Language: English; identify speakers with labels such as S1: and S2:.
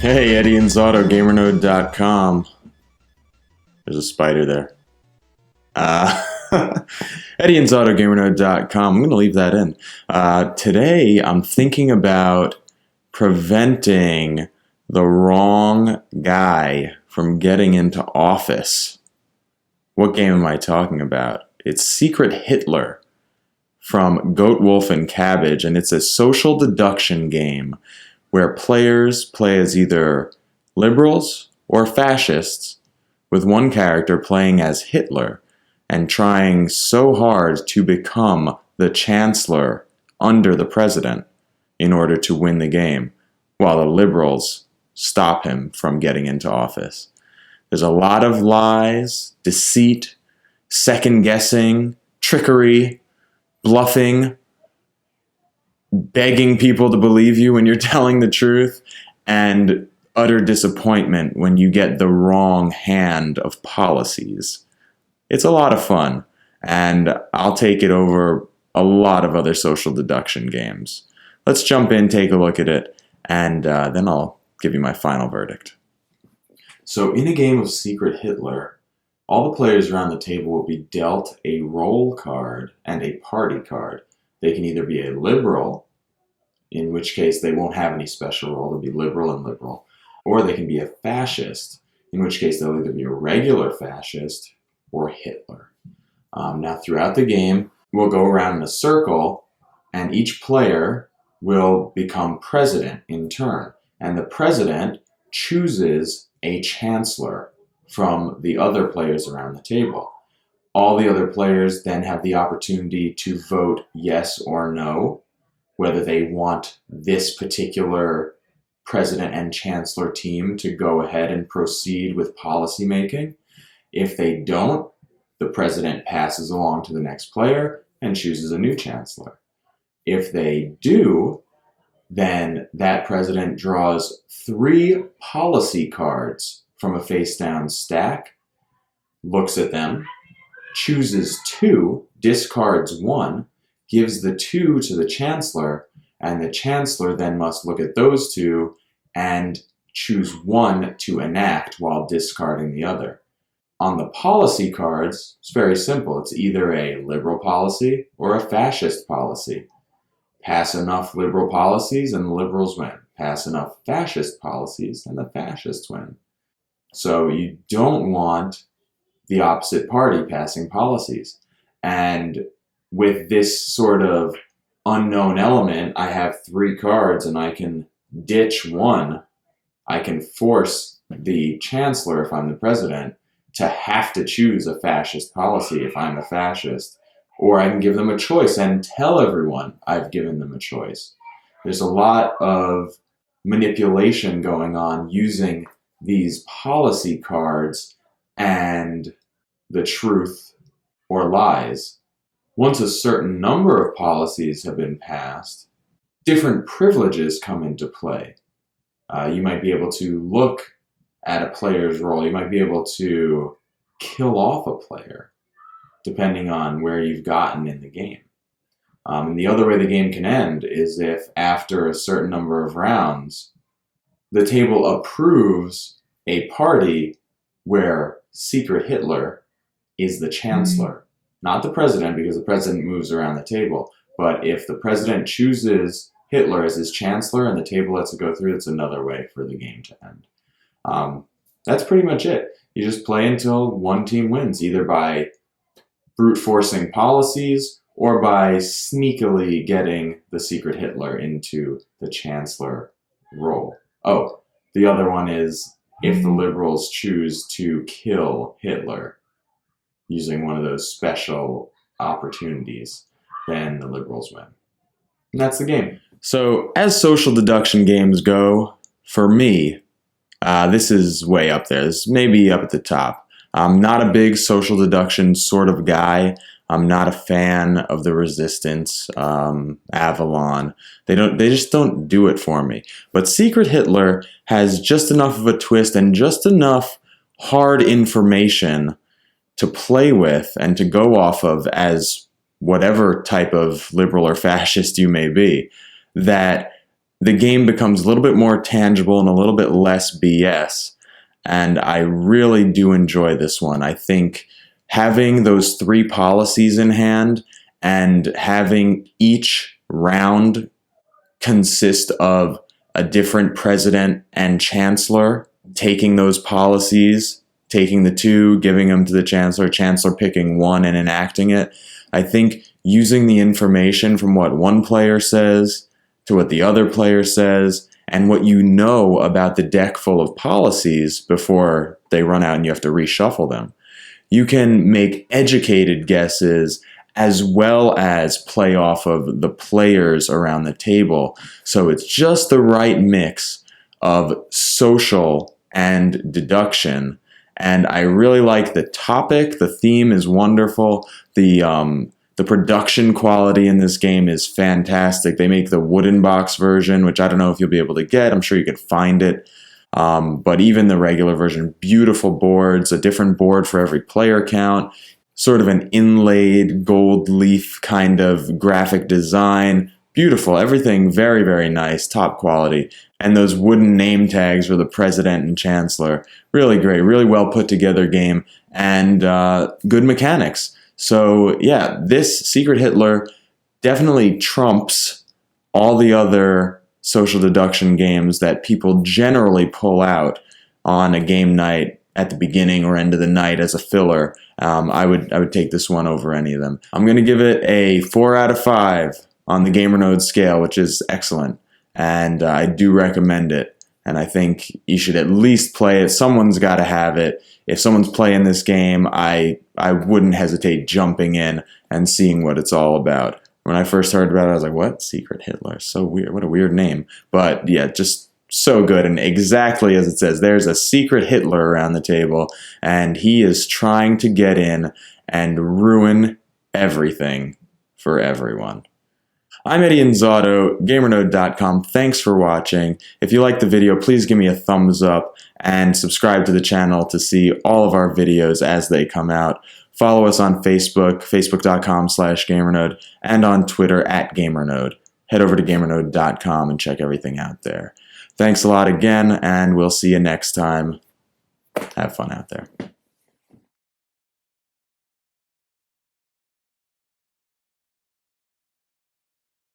S1: Hey, Eddie and Zotto, GamerNode.com. There's a spider there. Eddie and Zotto, GamerNode.com. I'm going to leave that in. Today, I'm thinking about preventing the wrong guy from getting into office. What game am I talking about? It's Secret Hitler from Goat Wolf Cabbage, and it's a social deduction game where players play as either liberals or fascists, with one character playing as Hitler and trying so hard to become the chancellor under the president in order to win the game, while the liberals stop him from getting into office. There's a lot of lies, deceit, second-guessing, trickery, bluffing, begging people to believe you when you're telling the truth, and utter disappointment when you get the wrong hand of policies. It's a lot of fun, and I'll take it over a lot of other social deduction games. Let's jump in, take a look at it, and then I'll give you my final verdict. So in a game of Secret Hitler, all the players around the table will be dealt a role card and a party card. They can either be a liberal, in which case they won't have any special role, they'll be liberal and liberal, or they can be a fascist, in which case they'll either be a regular fascist or Hitler. Now throughout the game, we'll go around in a circle, and each player will become president in turn, and the president chooses a chancellor from the other players around the table. All the other players then have the opportunity to vote yes or no, whether they want this particular President and Chancellor team to go ahead and proceed with policy making. If they don't, the president passes along to the next player and chooses a new chancellor. If they do, then that president draws 3 policy cards from a face-down stack, looks at them, chooses 2, discards 1, gives the 2 to the chancellor, and the chancellor then must look at those 2 and choose 1 to enact while discarding the other. On the policy cards, it's very simple. It's either a liberal policy or a fascist policy. Pass enough liberal policies and the liberals win. Pass enough fascist policies and the fascists win. So you don't want the opposite party passing policies. And with this sort of unknown element, I have 3 cards and I can ditch 1. I can force the chancellor, if I'm the president, to have to choose a fascist policy if I'm a fascist. Or I can give them a choice and tell everyone I've given them a choice. There's a lot of manipulation going on using these policy cards and the truth or lies. Once a certain number of policies have been passed, different privileges come into play. You might be able to look at a player's role. You might be able to kill off a player, depending on where you've gotten in the game. And the other way the game can end is if, after a certain number of rounds, the table approves a party where Secret Hitler is the chancellor. Not the president, because the president moves around the table. But if the president chooses Hitler as his chancellor and the table lets it go through, it's another way for the game to end. That's pretty much it. You just play until one team wins, either by brute forcing policies or by sneakily getting the Secret Hitler into the chancellor role. Oh, the other one is if the liberals choose to kill Hitler using one of those special opportunities, then the liberals win. And that's the game. So as social deduction games go, for me, this is way up there. This is maybe up at the top. I'm not a big social deduction sort of guy. I'm not a fan of the Resistance, Avalon. They just don't do it for me. But Secret Hitler has just enough of a twist and just enough hard information to play with and to go off of as whatever type of liberal or fascist you may be, that the game becomes a little bit more tangible and a little bit less BS. And I really do enjoy this one. I think having those 3 policies in hand and having each round consist of a different president and chancellor taking those policies, taking the 2, giving them to the chancellor, chancellor picking 1 and enacting it. I think using the information from what one player says to what the other player says and what you know about the deck full of policies before they run out and you have to reshuffle them, you can make educated guesses as well as play off of the players around the table. So it's just the right mix of social and deduction. And I really like the topic. The theme is wonderful. The production quality in this game is fantastic. They make the wooden box version, which I don't know if you'll be able to get. I'm sure you could find it. But even the regular version, beautiful boards, a different board for every player count, sort of an inlaid gold leaf kind of graphic design. Beautiful, everything very, very nice, top quality. And those wooden name tags for the President and Chancellor, really great, really well put together game, and good mechanics. So yeah, this Secret Hitler definitely trumps all the other social deduction games that people generally pull out on a game night at the beginning or end of the night as a filler. I would take this one over any of them. I'm going to give it a 4 out of 5 on the GamerNode scale, which is excellent, and I do recommend it. And I think you should at least play it. Someone's got to have it. If someone's playing this game, I wouldn't hesitate jumping in and seeing what it's all about. When I first heard about it, I was like, what? Secret Hitler? So weird. What a weird name. But yeah, just so good. And exactly as it says, there's a secret Hitler around the table, and he is trying to get in and ruin everything for everyone. I'm Eddie Inzauto, GamerNode.com. Thanks for watching. If you liked the video, please give me a thumbs up and subscribe to the channel to see all of our videos as they come out. Follow us on Facebook, facebook.com/GamerNode, and on Twitter @GamerNode. Head over to GamerNode.com and check everything out there. Thanks a lot again, and we'll see you next time. Have fun out there.